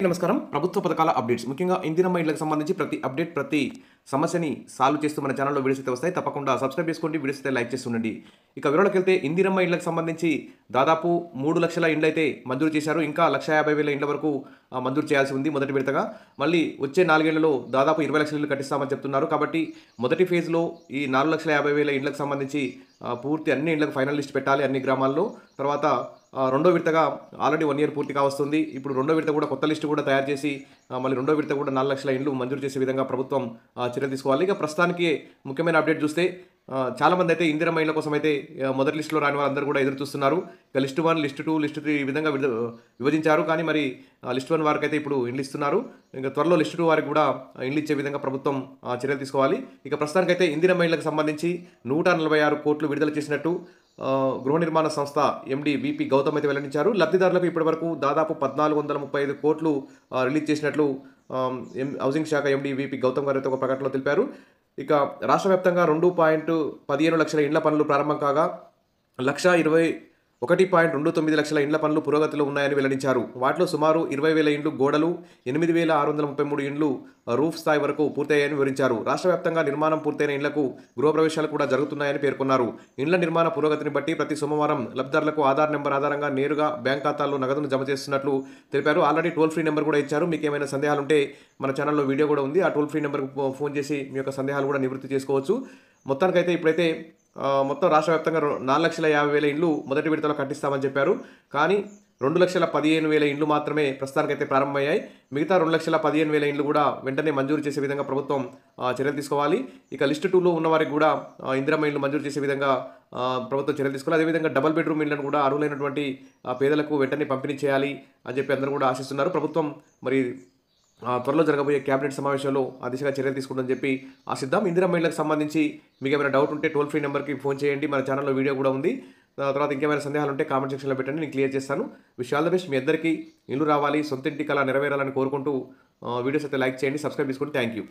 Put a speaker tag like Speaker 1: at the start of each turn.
Speaker 1: నమస్కారం. ప్రభుత్వ పథకాల అప్డేట్స్ ముఖ్యంగా ఇందిరమ్మ ఇళ్లకు సంబంధించి ప్రతి అప్డేట్, ప్రతి సమస్యని సాల్వ్ చేస్తూ మన ఛానల్లో వీడియోస్ అయితే వస్తాయి. తప్పకుండా సబ్స్క్రైబ్ చేసుకోండి, వీడియోస్ అయితే లైక్ చేసి ఉండండి. ఇక వివరాలకెళ్తే ఇందిరమ్మ ఇళ్లకు సంబంధించి దాదాపు 3 లక్షల ఇండ్లు అయితే మంజూరు చేశారు. ఇంకా 1,50,000 ఇండ్ల వరకు మంజూరు చేయాల్సి ఉంది మొదటి విడతగా. మళ్ళీ వచ్చే 4 ఏళ్లలో దాదాపు 20 లక్షల ఇళ్లు కట్టిస్తామని చెప్తున్నారు. కాబట్టి మొదటి ఫేజ్లో ఈ 4,50,000 ఇండ్లకు సంబంధించి పూర్తి అన్ని ఇండ్లకు ఫైనల్ లిస్ట్ పెట్టాలి అన్ని గ్రామాల్లో. తర్వాత రెండో విడతగా ఆల్రెడీ 1 ఇయర్ పూర్తి కావస్తుంది. ఇప్పుడు రెండో విడత కూడా కొత్త లిస్టు కూడా తయారు చేసి మళ్ళీ రెండో విడత కూడా 4 లక్షల ఇండ్లు మంజూరు చేసే విధంగా ప్రభుత్వం చర్యలు తీసుకోవాలి. ఇక ప్రస్తుతానికి ముఖ్యమైన అప్డేట్ చూస్తే చాలామంది అయితే ఇందిరమ్మ ఇళ్ల కోసం అయితే మొదటి లిస్టులో రాని వాళ్ళందరూ కూడా ఎదురు చూస్తున్నారు. ఇక లిస్ట్ 1, లిస్ట్ 2, లిస్ట్ 3 ఈ విధంగా విభజించారు. కానీ మరి లిస్ట్ 1 వారికి అయితే ఇప్పుడు ఇండ్లు ఇస్తున్నారు. ఇంకా త్వరలో లిస్ట్ 2 వారికి కూడా ఇండ్లు ఇచ్చే విధంగా ప్రభుత్వం చర్యలు తీసుకోవాలి. ఇక ప్రస్తుతానికైతే ఇందిరమ్మ ఇళ్లకు సంబంధించి 146 కోట్లు విడుదల చేసినట్టు గృహ నిర్మాణ సంస్థ ఎండి విపి గౌతమ్ అయితే వెల్లడించారు. లబ్ధిదారులకు ఇప్పటివరకు దాదాపు 1,435 కోట్లు రిలీజ్ చేసినట్లు హౌసింగ్ శాఖ ఎండి విపి గౌతమ్ గారు అయితే ఒక ప్రకటనలో తెలిపారు. ఇక రాష్ట్ర వ్యాప్తంగా 2.15 లక్షల ఇండ్ల పనులు ప్రారంభం కాగా 1,21.29 లక్షల ఇండ్ల పనులు పురోగతిలో ఉన్నాయని వెల్లడించారు. వాటిలో సుమారు 20,000 ఇండ్లు గోడలు, 8,633 ఇండ్లు రూఫ్ స్థాయి వరకు పూర్తయ్యాయని వివరించారు. రాష్ట్ర వ్యాప్తంగా నిర్మాణం పూర్తయిన ఇండ్లకు గృహప్రవేశాలు కూడా జరుగుతున్నాయని పేర్కొన్నారు. ఇండ్ల నిర్మాణ పురోగతిని బట్టి ప్రతి సోమవారం లబ్ధిదారులకు ఆధార్ నెంబర్ ఆధారంగా నేరుగా బ్యాంక్ ఖాతాల్లో నగదును జమ చేస్తున్నట్లు తెలిపారు. ఆల్రెడీ టోల్ ఫ్రీ నెంబర్ కూడా ఇచ్చారు. మీకు ఏమైనా సందేహాలు ఉంటే మన ఛానల్లో వీడియో కూడా ఉంది. ఆ టోల్ ఫ్రీ నెంబర్కు ఫోన్ చేసి మీ యొక్క సందేహాలు కూడా నివృత్తి చేసుకోవచ్చు. మొత్తానికైతే ఇప్పుడైతే మొత్తం రాష్ట్ర వ్యాప్తంగా 4,50,000 ఇండ్లు మొదటి విడతలో కట్టిస్తామని చెప్పారు. కానీ 2,15,000 ఇండ్లు మాత్రమే ప్రస్తుతానికైతే ప్రారంభమయ్యాయి. మిగతా 2,15,000 ఇండ్లు కూడా వెంటనే మంజూరు చేసే విధంగా ప్రభుత్వం చర్యలు తీసుకోవాలి. ఇక లిస్ట్ 2లో ఉన్న వారికి కూడా ఇందిరమ్మ ఇండ్లు మంజూరు చేసే విధంగా ప్రభుత్వం చర్యలు తీసుకోవాలి. అదేవిధంగా డబుల్ బెడ్రూమ్ ఇళ్లను కూడా అర్హులైనటువంటి పేదలకు వెంటనే పంపిణీ చేయాలి అని చెప్పి అందరూ కూడా ఆశిస్తున్నారు. ప్రభుత్వం మరి త్వరలో జరగబోయే క్యాబినెట్ సమావేశంలో ఆ దిశగా చర్యలు తీసుకుంటుందని చెప్పి ఆశిద్దాం. ఇందిరమ్మ ఇళ్లకు సంబంధించి మీకు ఏమైనా డౌట్ ఉంటే టోల్ ఫ్రీ నెంబర్కి ఫోన్ చేయండి. మన ఛానల్లో వీడియో కూడా ఉంది. తర్వాత ఇంకేమైనా సందేహాలు ఉంటే కామెంట్ సెక్షన్లో పెట్టండి, నేను క్లియర్ చేస్తాను. Wish all the best. మీ అందరికీ ఇల్లు రావాలి, సొంత ఇంటి కల నెరవేరాలని కోరుకుంటూ వీడియోస్ అయితే లైక్ చేయండి, సబ్స్క్రైబ్ చేసుకోండి. Thank you.